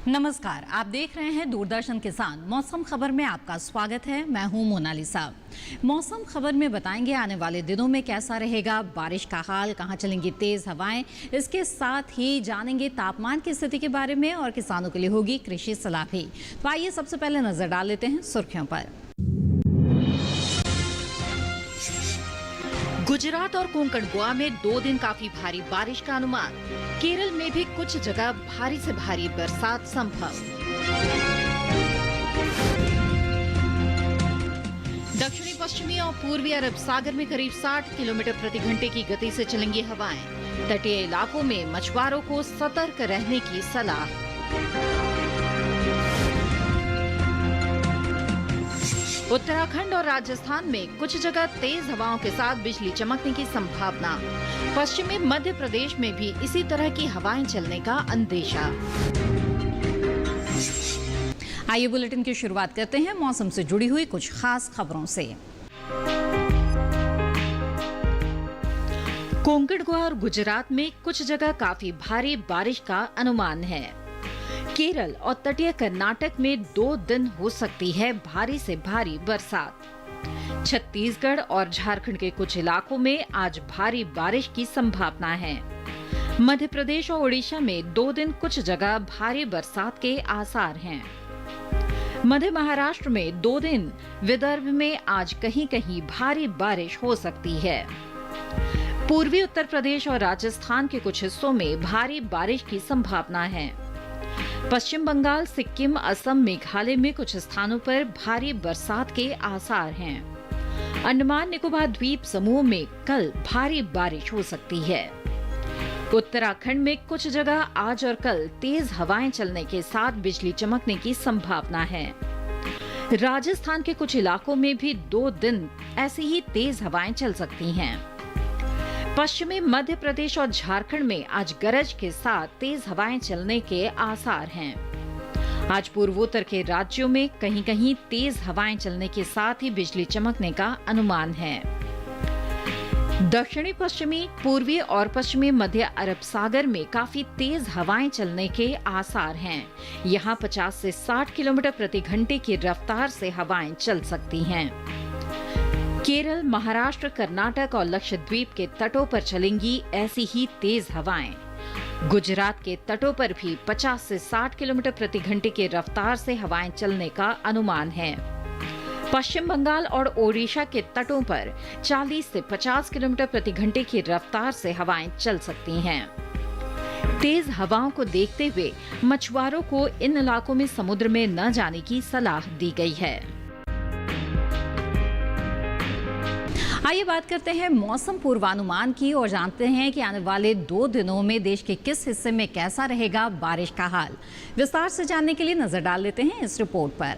नमस्कार, आप देख रहे हैं दूरदर्शन किसान। मौसम खबर में आपका स्वागत है। मैं हूं मोनालिसा। मौसम खबर में बताएंगे आने वाले दिनों में कैसा रहेगा बारिश का हाल, कहां चलेंगी तेज हवाएं। इसके साथ ही जानेंगे तापमान की स्थिति के बारे में और किसानों के लिए होगी कृषि सलाह भी। तो आइए सबसे पहले नजर डाल लेते हैं सुर्खियों पर। गुजरात और कोंकण गोवा में 2 दिन काफी भारी बारिश का अनुमान। केरल में भी कुछ जगह भारी से भारी बरसात संभव। दक्षिणी पश्चिमी और पूर्वी अरब सागर में करीब 60 किलोमीटर प्रति घंटे की गति से चलेंगी हवाएं। तटीय इलाकों में मछुआरों को सतर्क रहने की सलाह। उत्तराखंड और राजस्थान में कुछ जगह तेज हवाओं के साथ बिजली चमकने की संभावना। पश्चिमी मध्य प्रदेश में भी इसी तरह की हवाएं चलने का अंदेशा। आइए बुलेटिन की शुरुआत करते हैं मौसम से जुड़ी हुई कुछ खास खबरों से। कोंकण गोवा और गुजरात में कुछ जगह काफी भारी बारिश का अनुमान है। केरल और तटीय कर्नाटक में 2 दिन हो सकती है भारी से भारी बरसात। छत्तीसगढ़ और झारखंड के कुछ इलाकों में आज भारी बारिश की संभावना है। मध्य प्रदेश और ओडिशा में 2 दिन कुछ जगह भारी बरसात के आसार हैं। मध्य महाराष्ट्र में 2 दिन, विदर्भ में आज कहीं कहीं भारी बारिश हो सकती है। पूर्वी उत्तर प्रदेश और राजस्थान के कुछ हिस्सों में भारी बारिश की संभावना है। पश्चिम बंगाल, सिक्किम, असम, मेघालय में कुछ स्थानों पर भारी बरसात के आसार हैं। अंडमान निकोबार द्वीप समूह में कल भारी बारिश हो सकती है। उत्तराखंड में कुछ जगह आज और कल तेज हवाएं चलने के साथ बिजली चमकने की संभावना है। राजस्थान के कुछ इलाकों में भी 2 दिन ऐसी ही तेज हवाएं चल सकती हैं। पश्चिमी मध्य प्रदेश और झारखंड में आज गरज के साथ तेज हवाएं चलने के आसार हैं। आज पूर्वोत्तर के राज्यों में कहीं कहीं तेज हवाएं चलने के साथ ही बिजली चमकने का अनुमान है। दक्षिणी पश्चिमी, पूर्वी और पश्चिमी मध्य अरब सागर में काफी तेज हवाएं चलने के आसार हैं। यहाँ 50 से 60 किलोमीटर प्रति घंटे की रफ्तार से हवाएं चल सकती हैं। केरल, महाराष्ट्र, कर्नाटक और लक्षद्वीप के तटों पर चलेंगी ऐसी ही तेज हवाएं। गुजरात के तटों पर भी 50 से 60 किलोमीटर प्रति घंटे की रफ्तार से हवाएं चलने का अनुमान है। पश्चिम बंगाल और ओडिशा के तटों पर 40 से 50 किलोमीटर प्रति घंटे की रफ्तार से हवाएं चल सकती हैं। तेज हवाओं को देखते हुए मछुआरों को इन इलाकों में समुद्र में न जाने की सलाह दी गई है। आइए बात करते हैं मौसम पूर्वानुमान की और जानते हैं कि आने वाले 2 दिनों में देश के किस हिस्से में कैसा रहेगा बारिश का हाल। विस्तार से जानने के लिए नजर डाल लेते हैं इस रिपोर्ट पर।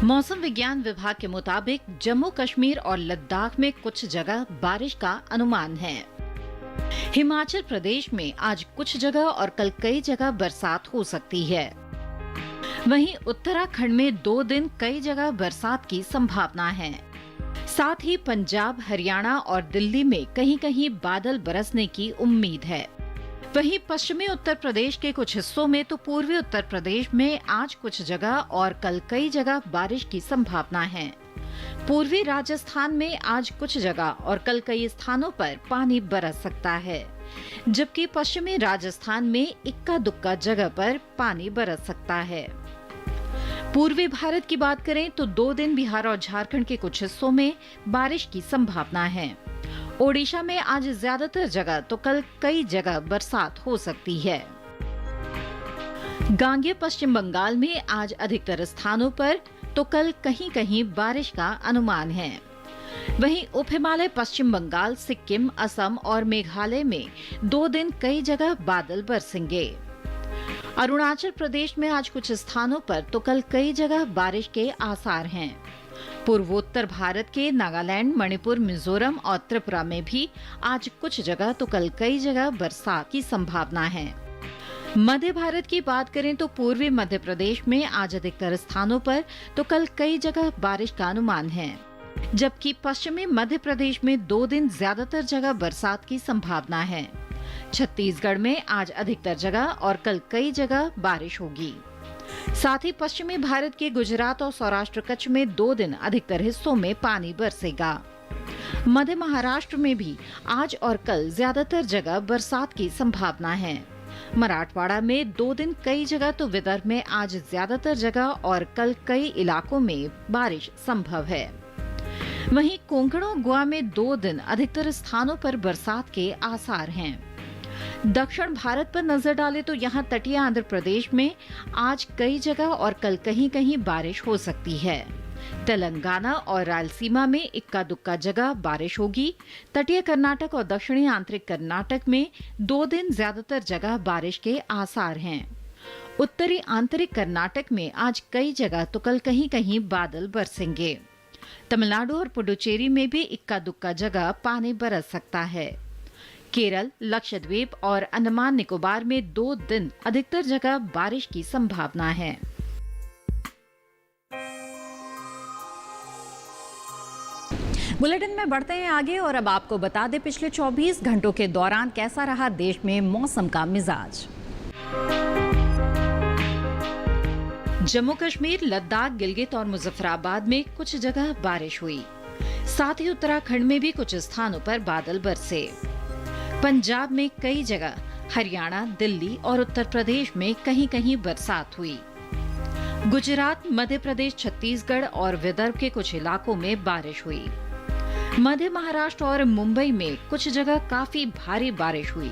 मौसम विज्ञान विभाग के मुताबिक जम्मू कश्मीर और लद्दाख में कुछ जगह बारिश का अनुमान है। हिमाचल प्रदेश में आज कुछ जगह और कल कई जगह बरसात हो सकती है। वहीं उत्तराखंड में 2 दिन कई जगह बरसात की संभावना है। साथ ही पंजाब, हरियाणा और दिल्ली में कहीं कहीं बादल बरसने की उम्मीद है। वहीं पश्चिमी उत्तर प्रदेश के कुछ हिस्सों में तो पूर्वी उत्तर प्रदेश में आज कुछ जगह और कल कई जगह बारिश की संभावना है। पूर्वी राजस्थान में आज कुछ जगह और कल कई स्थानों पर पानी बरस सकता है, जबकि पश्चिमी राजस्थान में इक्का दुक्का जगह पर पानी बरस सकता है। पूर्वी भारत की बात करें तो 2 दिन बिहार और झारखंड के कुछ हिस्सों में बारिश की संभावना है। ओडिशा में आज ज्यादातर जगह तो कल कई जगह बरसात हो सकती है। गांगेय पश्चिम बंगाल में आज अधिकतर स्थानों पर तो कल कहीं कहीं बारिश का अनुमान है। वहीं उप हिमालय पश्चिम बंगाल, सिक्किम, असम और मेघालय में 2 दिन कई जगह बादल बरसेंगे। अरुणाचल प्रदेश में आज कुछ स्थानों पर तो कल कई जगह बारिश के आसार हैं। पूर्वोत्तर भारत के नागालैंड, मणिपुर, मिजोरम और त्रिपुरा में भी आज कुछ जगह तो कल कई जगह बरसात की संभावना है। मध्य भारत की बात करें तो पूर्वी मध्य प्रदेश में आज अधिकतर स्थानों पर तो कल कई जगह बारिश का अनुमान है, जबकि पश्चिमी मध्य प्रदेश में 2 दिन ज्यादातर जगह बरसात की संभावना है। छत्तीसगढ़ में आज अधिकतर जगह और कल कई जगह बारिश होगी। साथ ही पश्चिमी भारत के गुजरात और सौराष्ट्र कच्छ में 2 दिन अधिकतर हिस्सों में पानी बरसेगा। मध्य महाराष्ट्र में भी आज और कल ज्यादातर जगह बरसात की संभावना है। मराठवाड़ा में 2 दिन कई जगह तो विदर्भ में आज ज्यादातर जगह और कल कई इलाकों में बारिश संभव है। वहीं कोंकण और गोवा में 2 दिन अधिकतर स्थानों पर बरसात के आसार हैं। दक्षिण भारत पर नजर डालें तो यहाँ तटीय आंध्र प्रदेश में आज कई जगह और कल कहीं कहीं बारिश हो सकती है। तेलंगाना और रायलसीमा में इक्का दुक्का जगह बारिश होगी। तटीय कर्नाटक और दक्षिणी आंतरिक कर्नाटक में 2 दिन ज्यादातर जगह बारिश के आसार हैं। उत्तरी आंतरिक कर्नाटक में आज कई जगह तो कल कहीं कहीं बादल बरसेंगे। तमिलनाडु और पुडुचेरी में भी इक्का दुक्का जगह पानी बरस सकता है। केरल, लक्षद्वीप और अंडमान निकोबार में 2 दिन अधिकतर जगह बारिश की संभावना है। बुलेटिन में बढ़ते हैं आगे और अब आपको बता दें पिछले 24 घंटों के दौरान कैसा रहा देश में मौसम का मिजाज। जम्मू कश्मीर, लद्दाख, गिलगित और मुजफ्फराबाद में कुछ जगह बारिश हुई। साथ ही उत्तराखंड में भी कुछ स्थानों पर बादल बरसे। पंजाब में कई जगह, हरियाणा, दिल्ली और उत्तर प्रदेश में कहीं कहीं बरसात हुई। गुजरात, मध्य प्रदेश, छत्तीसगढ़ और विदर्भ के कुछ इलाकों में बारिश हुई। मध्य महाराष्ट्र और मुंबई में कुछ जगह काफी भारी बारिश हुई।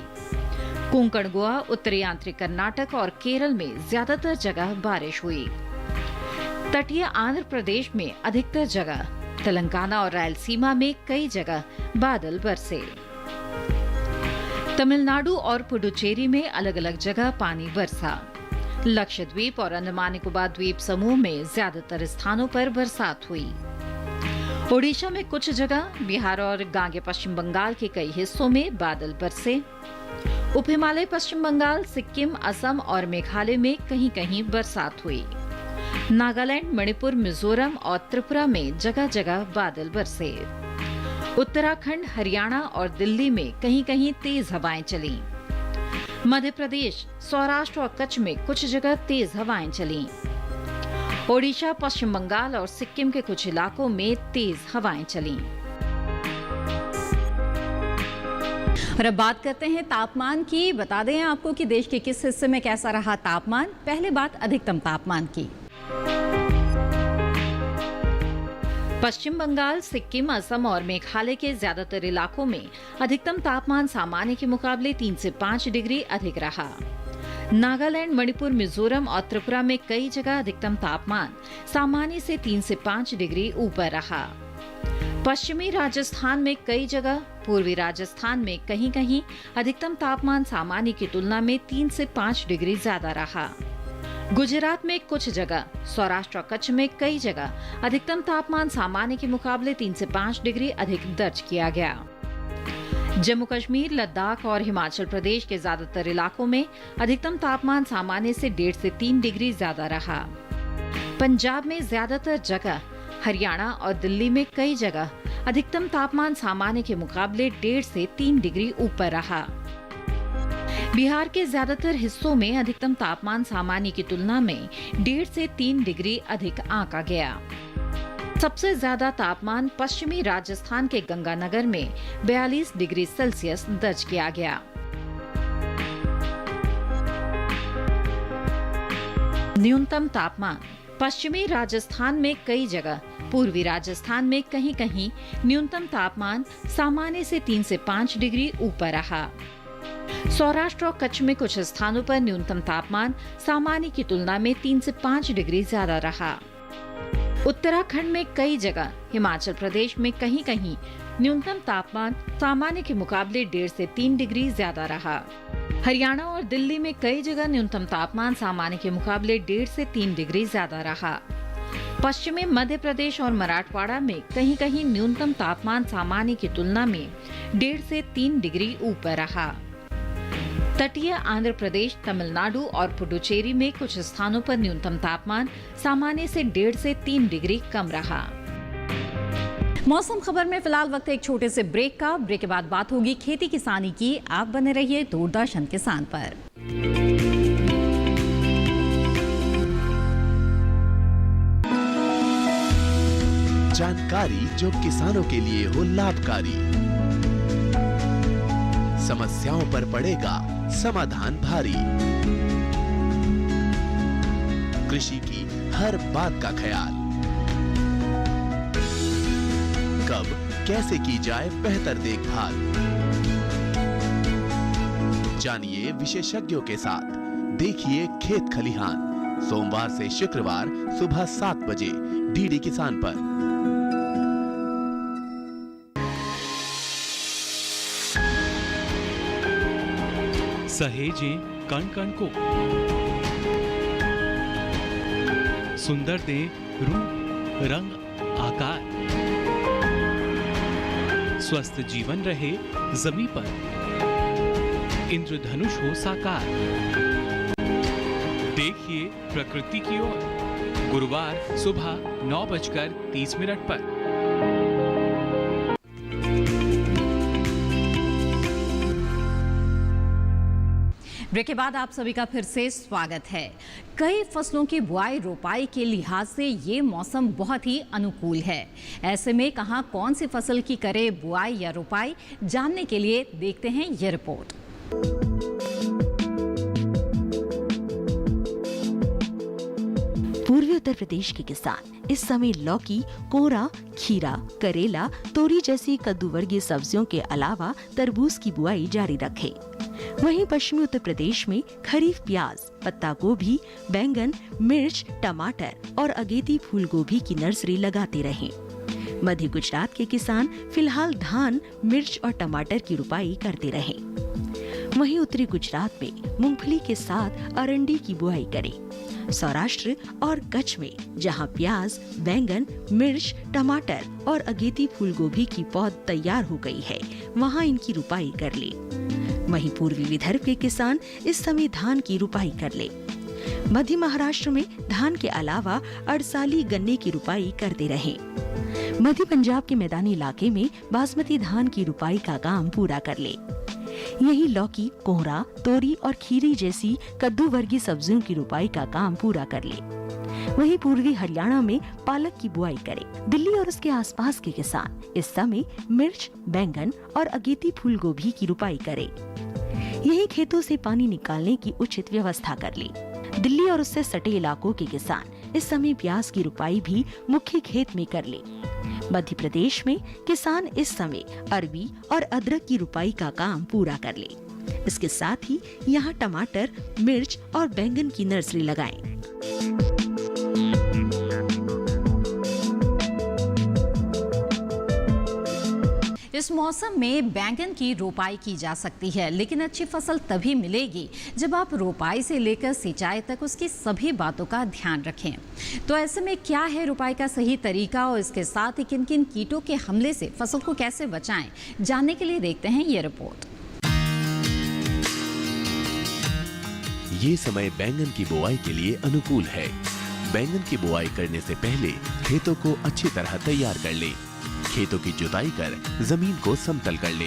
कोंकण, गोवा, उत्तरी आंतरिक कर्नाटक और केरल में ज्यादातर जगह बारिश हुई। तटीय आंध्र प्रदेश में अधिकतर जगह, तेलंगाना और रायलसीमा में कई जगह बादल बरसे। तमिलनाडु और पुडुचेरी में अलग अलग जगह पानी बरसा। लक्षद्वीप और अंडमान निकोबार द्वीप समूह में ज्यादातर स्थानों पर बरसात हुई। ओडिशा में कुछ जगह, बिहार और गांगे पश्चिम बंगाल के कई हिस्सों में बादल बरसे। उप हिमालय पश्चिम बंगाल, सिक्किम, असम और मेघालय में कहीं कहीं बरसात हुई। नागालैंड, मणिपुर, मिजोरम और त्रिपुरा में जगह जगह बादल बरसे। उत्तराखंड, हरियाणा और दिल्ली में कहीं कहीं तेज हवाएं चलीं। मध्य प्रदेश, सौराष्ट्र और कच्छ में कुछ जगह तेज हवाएं चलीं। ओडिशा, पश्चिम बंगाल और सिक्किम के कुछ इलाकों में तेज हवाएं चलीं। और अब बात करते हैं तापमान की। बता दें आपको कि देश के किस हिस्से में कैसा रहा तापमान। पहले बात अधिकतम तापमान की। पश्चिम बंगाल, सिक्किम, असम और मेघालय के ज्यादातर इलाकों में अधिकतम तापमान सामान्य के मुकाबले 3 से 5 डिग्री अधिक रहा। नागालैंड, मणिपुर, मिजोरम और त्रिपुरा में कई जगह अधिकतम तापमान सामान्य से 3 से 5 डिग्री ऊपर रहा। पश्चिमी राजस्थान में कई जगह, पूर्वी राजस्थान में कहीं कहीं अधिकतम तापमान सामान्य की तुलना में 3 से 5 डिग्री ज्यादा रहा। गुजरात में कुछ जगह, सौराष्ट्र और कच्छ में कई जगह अधिकतम तापमान सामान्य के मुकाबले 3 से 5 डिग्री अधिक दर्ज किया गया। जम्मू कश्मीर, लद्दाख और हिमाचल प्रदेश के ज्यादातर इलाकों में अधिकतम तापमान सामान्य से 1.5 से 3 डिग्री ज्यादा रहा। पंजाब में ज्यादातर जगह, हरियाणा और दिल्ली में कई जगह अधिकतम तापमान सामान्य के मुकाबले 1.5 से 3 डिग्री ऊपर रहा। बिहार के ज्यादातर हिस्सों में अधिकतम तापमान सामान्य की तुलना में 1.5 से 3 डिग्री अधिक आंका गया। सबसे ज्यादा तापमान पश्चिमी राजस्थान के गंगानगर में 42 डिग्री सेल्सियस दर्ज किया गया। न्यूनतम तापमान पश्चिमी राजस्थान में कई जगह, पूर्वी राजस्थान में कहीं कहीं न्यूनतम तापमान सामान्य से 3 से 5 डिग्री ऊपर रहा। सौराष्ट्र और कच्छ में कुछ स्थानों पर न्यूनतम तापमान सामान्य की तुलना में 3 से 5 डिग्री ज्यादा रहा। उत्तराखंड में कई जगह, हिमाचल प्रदेश में कहीं कहीं न्यूनतम तापमान सामान्य के मुकाबले 1.5 से 3 डिग्री ज्यादा रहा। हरियाणा और दिल्ली में कई जगह न्यूनतम तापमान सामान्य के मुकाबले 1.5 से 3 डिग्री ज्यादा रहा। पश्चिमी मध्य प्रदेश और मराठवाड़ा में कहीं कहीं न्यूनतम तापमान सामान्य की तुलना में 1.5 से 3 डिग्री ऊपर रहा। तटीय आंध्र प्रदेश, तमिलनाडु और पुडुचेरी में कुछ स्थानों पर न्यूनतम तापमान सामान्य से 1.5 से 3 डिग्री कम रहा। मौसम खबर में फिलहाल वक्त है एक छोटे से ब्रेक का। ब्रेक के बाद बात होगी खेती किसानी की। आप बने रहिए दूरदर्शन किसान पर। जानकारी जो किसानों के लिए हो लाभकारी, समस्याओं पर पड़ेगा समाधान भारी, कृषि की हर बात का ख्याल, कब कैसे की जाए बेहतर देखभाल, जानिए विशेषज्ञों के साथ, देखिए खेत खलिहान, सोमवार से शुक्रवार सुबह 7 बजे डीडी किसान पर। सहेजें कण कण को, सुंदर दे रूप रंग आकार, स्वस्थ जीवन रहे जमीन पर, इंद्रधनुष हो साकार। देखिए प्रकृति की ओर, गुरुवार सुबह 9:30 पर। ब्रेक के बाद आप सभी का फिर से स्वागत है। कई फसलों की बुआई रोपाई के लिहाज से ये मौसम बहुत ही अनुकूल है। ऐसे में कहाँ कौन सी फसल की करे बुआई या रोपाई, जानने के लिए देखते हैं ये रिपोर्ट। पूर्वी उत्तर प्रदेश के किसान इस समय लौकी, कोहरा, खीरा, करेला, तोरी जैसी कद्दू वर्गीय सब्जियों के अलावा तरबूज की बुआई जारी रखे। वहीं पश्चिमी उत्तर प्रदेश में खरीफ प्याज, पत्ता गोभी, बैंगन, मिर्च, टमाटर और अगेती फूल गोभी की नर्सरी लगाते रहे। मध्य गुजरात के किसान फिलहाल धान, मिर्च और टमाटर की रुपाई करते रहे। वहीं उत्तरी गुजरात में मूंगफली के साथ अरंडी की बुआई करें। सौराष्ट्र और कच्छ में जहां प्याज, बैंगन, मिर्च, टमाटर और अगेती फूल गोभी की पौध तैयार हो गई है, वहां इनकी रुपाई कर ले। वहीं पूर्वी विदर्भ के किसान इस समय धान की रुपाई कर ले। मध्य महाराष्ट्र में धान के अलावा अड़साली गन्ने की रुपाई करते रहे। मध्य पंजाब के मैदानी इलाके में बासमती धान की रुपाई का काम पूरा कर ले। यही लौकी, कोहरा, तोरी और खीरी जैसी कद्दू वर्गीय सब्जियों की रुपाई का काम पूरा कर ले। वहीं पूर्वी हरियाणा में पालक की बुआई करे। दिल्ली और उसके आसपास के किसान इस समय मिर्च, बैंगन और अगेती फूल गोभी की रुपाई करे। यही खेतों से पानी निकालने की उचित व्यवस्था कर ली। दिल्ली और उससे सटे इलाकों के किसान इस समय प्याज की रुपाई भी मुख्य खेत में कर ले। मध्य प्रदेश में किसान इस समय अरबी और अदरक की रुपाई का काम पूरा कर ले। इसके साथ ही यहाँ टमाटर, मिर्च और बैंगन की नर्सरी लगाएं। इस मौसम में बैंगन की रोपाई की जा सकती है, लेकिन अच्छी फसल तभी मिलेगी जब आप रोपाई से लेकर सिंचाई तक उसकी सभी बातों का ध्यान रखें। तो ऐसे में क्या है रोपाई का सही तरीका और इसके साथ ही किन किन कीटों के हमले से फसल को कैसे बचाएं, जानने के लिए देखते हैं ये रिपोर्ट। ये समय बैंगन की बुआई के लिए अनुकूल है। बैंगन की बुआई करने से पहले खेतों को अच्छी तरह तैयार कर ले। खेतों की जुताई कर जमीन को समतल कर ले।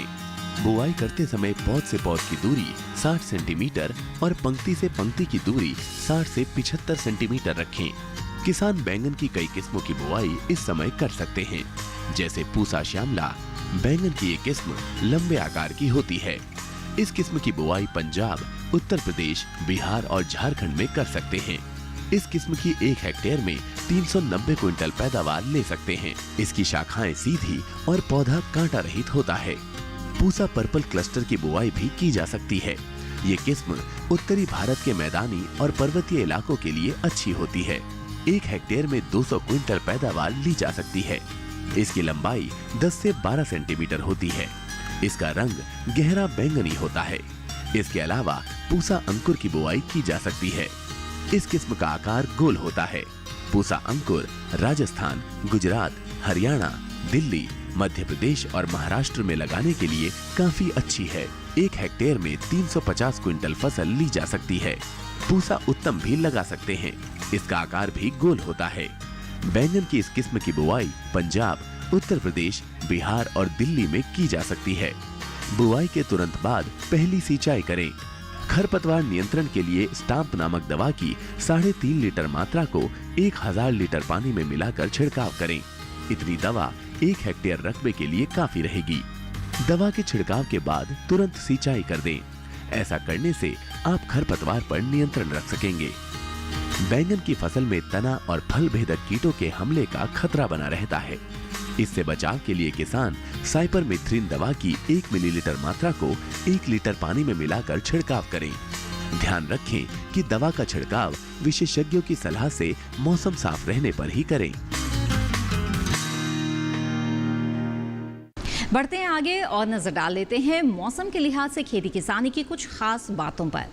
बुआई करते समय पौध से पौध की दूरी 60 सेंटीमीटर और पंक्ति से पंक्ति की दूरी 60 से 75 सेंटीमीटर रखें। किसान बैंगन की कई किस्मों की बुआई इस समय कर सकते हैं, जैसे पूसा श्यामला। बैंगन की ये किस्म लंबे आकार की होती है। इस किस्म की बुआई पंजाब, उत्तर प्रदेश, बिहार और झारखंड में कर सकते हैं। इस किस्म की 1 हेक्टेयर में 390 क्विंटल पैदावार ले सकते हैं। इसकी शाखाएं सीधी और पौधा कांटा रहित होता है। पूसा पर्पल क्लस्टर की बुआई भी की जा सकती है। ये किस्म उत्तरी भारत के मैदानी और पर्वतीय इलाकों के लिए अच्छी होती है। 1 हेक्टेयर में 200 क्विंटल पैदावार ली जा सकती है। इसकी लंबाई 10 से 12 सेंटीमीटर होती है। इसका रंग गहरा बैंगनी होता है। इसके अलावा पूसा अंकुर की बुआई की जा सकती है। इस किस्म का आकार गोल होता है। पूसा अंकुर राजस्थान, गुजरात, हरियाणा, दिल्ली, मध्य प्रदेश और महाराष्ट्र में लगाने के लिए काफी अच्छी है। 1 हेक्टेयर में 350 क्विंटल फसल ली जा सकती है। पूसा उत्तम भी लगा सकते हैं। इसका आकार भी गोल होता है। बैंगन की इस किस्म की बुआई पंजाब, उत्तर प्रदेश, बिहार और दिल्ली में की जा सकती है। बुआई के तुरंत बाद पहली सिंचाई करें। खरपतवार नियंत्रण के लिए स्टाम्प नामक दवा की 3.5 लीटर मात्रा को 1000 लीटर पानी में मिलाकर छिड़काव करें। इतनी दवा 1 हेक्टेयर रकबे के लिए काफी रहेगी। दवा के छिड़काव के बाद तुरंत सिंचाई कर दें। ऐसा करने से आप खरपतवार पर नियंत्रण रख सकेंगे। बैंगन की फसल में तना और फल भेदक कीटों के हमले का खतरा बना रहता है। इससे बचाव के लिए किसान साइपरमेथ्रिन दवा की 1 मिलीलीटर मात्रा को 1 लीटर पानी में मिलाकर छिड़काव करें। ध्यान रखें कि दवा का छिड़काव विशेषज्ञों की सलाह से मौसम साफ रहने पर ही करें। बढ़ते हैं आगे और नजर डाल लेते हैं मौसम के लिहाज से खेती किसानी की कुछ खास बातों पर।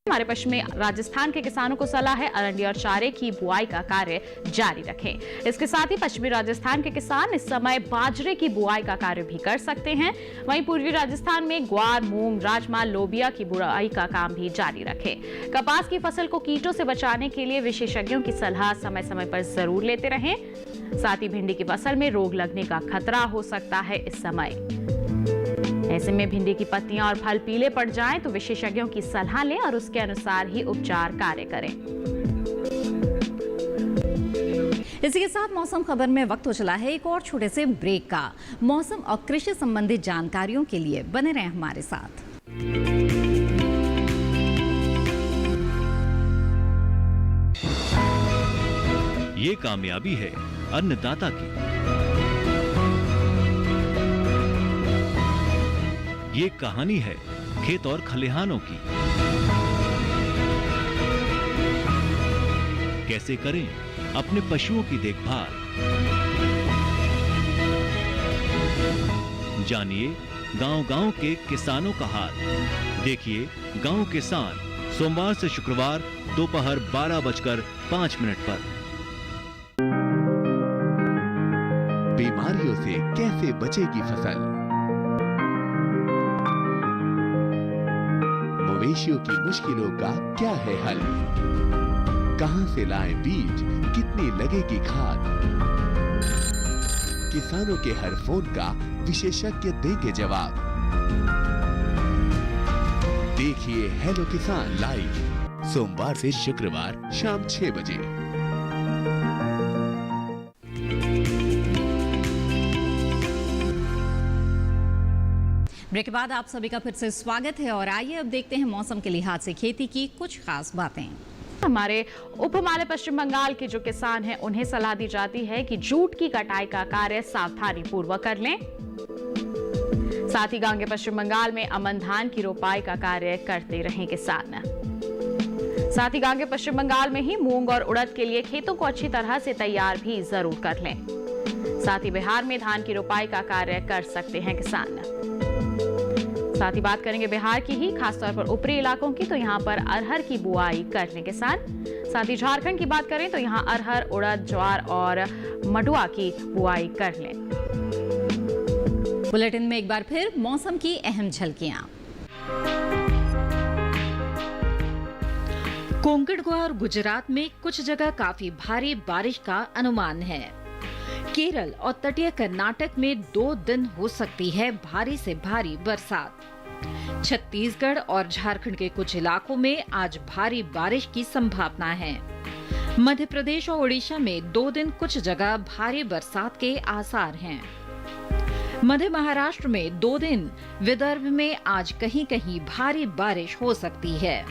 हमारे पश्चिमी राजस्थान के किसानों को सलाह है अरंडी और चारे की बुआई का कार्य जारी रखें। इसके साथ ही पश्चिमी राजस्थान के किसान इस समय बाजरे की बुआई का कार्य भी कर सकते हैं। वहीं पूर्वी राजस्थान में ग्वार, मूंग, राजमा, लोबिया की बुआई का काम भी जारी रखें। कपास की फसल को कीटों से बचाने के लिए विशेषज्ञों की सलाह समय समय पर जरूर लेते रहें। साथ ही भिंडी की फसल में रोग लगने का खतरा हो सकता है इस समय। ऐसे में भिंडी की पत्तियां और फल पीले पड़ जाएं तो विशेषज्ञों की सलाह लें और उसके अनुसार ही उपचार कार्य करें। इसी के साथ मौसम खबर में वक्त हो चला है एक और छोटे से ब्रेक का। मौसम और कृषि संबंधित जानकारियों के लिए बने रहें हमारे साथ। ये कामयाबी है अन्नदाता की। ये कहानी है खेत और खलिहानों की। कैसे करें अपने पशुओं की देखभाल, जानिए गांव-गांव के किसानों का हाल। देखिए गांव किसान सोमवार से शुक्रवार दोपहर 12:05 पर। बीमारियों से कैसे बचेगी फसल? मवेशियों की मुश्किलों का क्या है हल? कहां से लाएं बीज, कितनी लगेगी खाद? किसानों के हर फोन का विशेषज्ञ देंगे जवाब। देखिए हेलो किसान लाइव सोमवार से शुक्रवार शाम 6 बजे। ब्रेक के बाद आप सभी का फिर से स्वागत है और आइए अब देखते हैं मौसम के लिहाज से खेती की कुछ खास बातें। हमारे उप हिमालय पश्चिम बंगाल के जो किसान हैं उन्हें सलाह दी जाती है कि जूट की कटाई का कार्य सावधानी पूर्वक कर लें। साथ ही गांगे पश्चिम बंगाल में अमन धान की रोपाई का कार्य करते रहें किसान। साथ ही गांगे पश्चिम बंगाल में ही मूंग और उड़द के लिए खेतों को अच्छी तरह से तैयार भी जरूर कर लें। साथ ही बिहार में धान की रोपाई का कार्य कर सकते हैं किसान। साथ ही बात करेंगे बिहार की ही, खासतौर पर ऊपरी इलाकों की, तो यहाँ पर अरहर की बुआई कर लें किसान। साथ ही झारखंड की बात करें तो यहाँ अरहर, उड़द, ज्वार और मडुआ की बुआई कर लें। बुलेटिन में एक बार फिर मौसम की अहम झलकियां। कोंकण और गुजरात में कुछ जगह काफी भारी बारिश का अनुमान है। केरल और तटीय कर्नाटक में 2 दिन हो सकती है भारी से भारी बरसात। छत्तीसगढ़ और झारखंड के कुछ इलाकों में आज भारी बारिश की संभावना है। मध्य प्रदेश और ओडिशा में 2 दिन कुछ जगह भारी बरसात के आसार हैं। मध्य महाराष्ट्र में 2 दिन, विदर्भ में आज कहीं-कहीं भारी बारिश हो सकती है।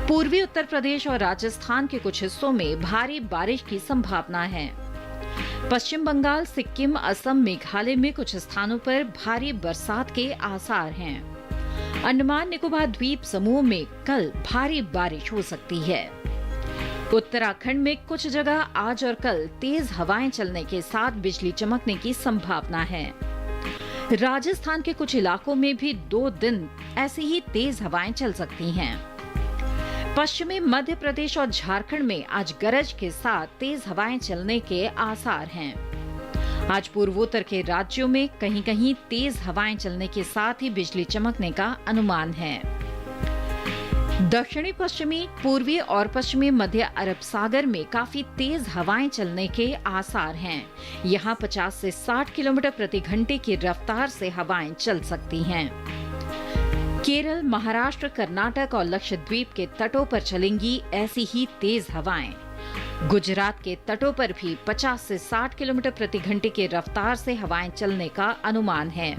पूर्वी उत्तर प्रदेश और राजस्थान के कुछ हिस्सों में भारी बारिश की संभावना है। पश्चिम बंगाल, सिक्किम, असम, मेघालय में कुछ स्थानों पर भारी बरसात के आसार हैं। अंडमान निकोबार द्वीप समूह में कल भारी बारिश हो सकती है। उत्तराखंड में कुछ जगह आज और कल तेज हवाएं चलने के साथ बिजली चमकने की संभावना है। राजस्थान के कुछ इलाकों में भी 2 दिन ऐसी ही तेज हवाएं चल सकती हैं। पश्चिमी मध्य प्रदेश और झारखंड में आज गरज के साथ तेज हवाएं चलने के आसार हैं। आज पूर्वोत्तर के राज्यों में कहीं-कहीं तेज हवाएं चलने के साथ ही बिजली चमकने का अनुमान है। दक्षिणी पश्चिमी, पूर्वी और पश्चिमी मध्य अरब सागर में काफी तेज हवाएं चलने के आसार हैं। यहां 50 से 60 किलोमीटर प्रति घंटे की रफ्तार से हवाएं चल सकती हैं। केरल, महाराष्ट्र, कर्नाटक और लक्षद्वीप के तटों पर चलेंगी ऐसी ही तेज हवाएं। गुजरात के तटों पर भी 50 से 60 किलोमीटर प्रति घंटे की रफ्तार से हवाएं चलने का अनुमान है।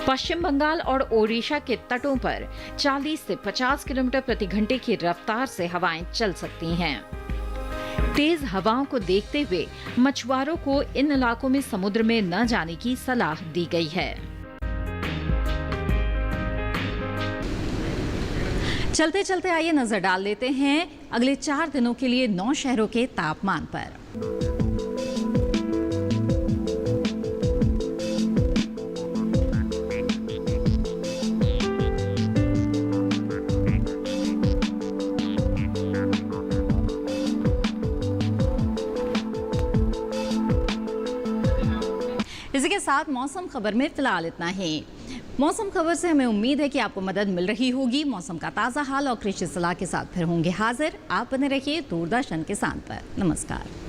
पश्चिम बंगाल और ओडिशा के तटों पर 40 से 50 किलोमीटर प्रति घंटे की रफ्तार से हवाएं चल सकती हैं। तेज हवाओं को देखते हुए मछुआरों को इन इलाकों में समुद्र में न जाने की सलाह दी गई है। चलते चलते आइए नजर डाल लेते हैं अगले 4 दिनों के लिए 9 शहरों के तापमान पर। इसी के साथ मौसम खबर में फिलहाल इतना ही। मौसम खबर से हमें उम्मीद है कि आपको मदद मिल रही होगी। मौसम का ताज़ा हाल और कृषि सलाह के साथ फिर होंगे हाजिर। आप बने रहिए दूरदर्शन किसान पर। नमस्कार।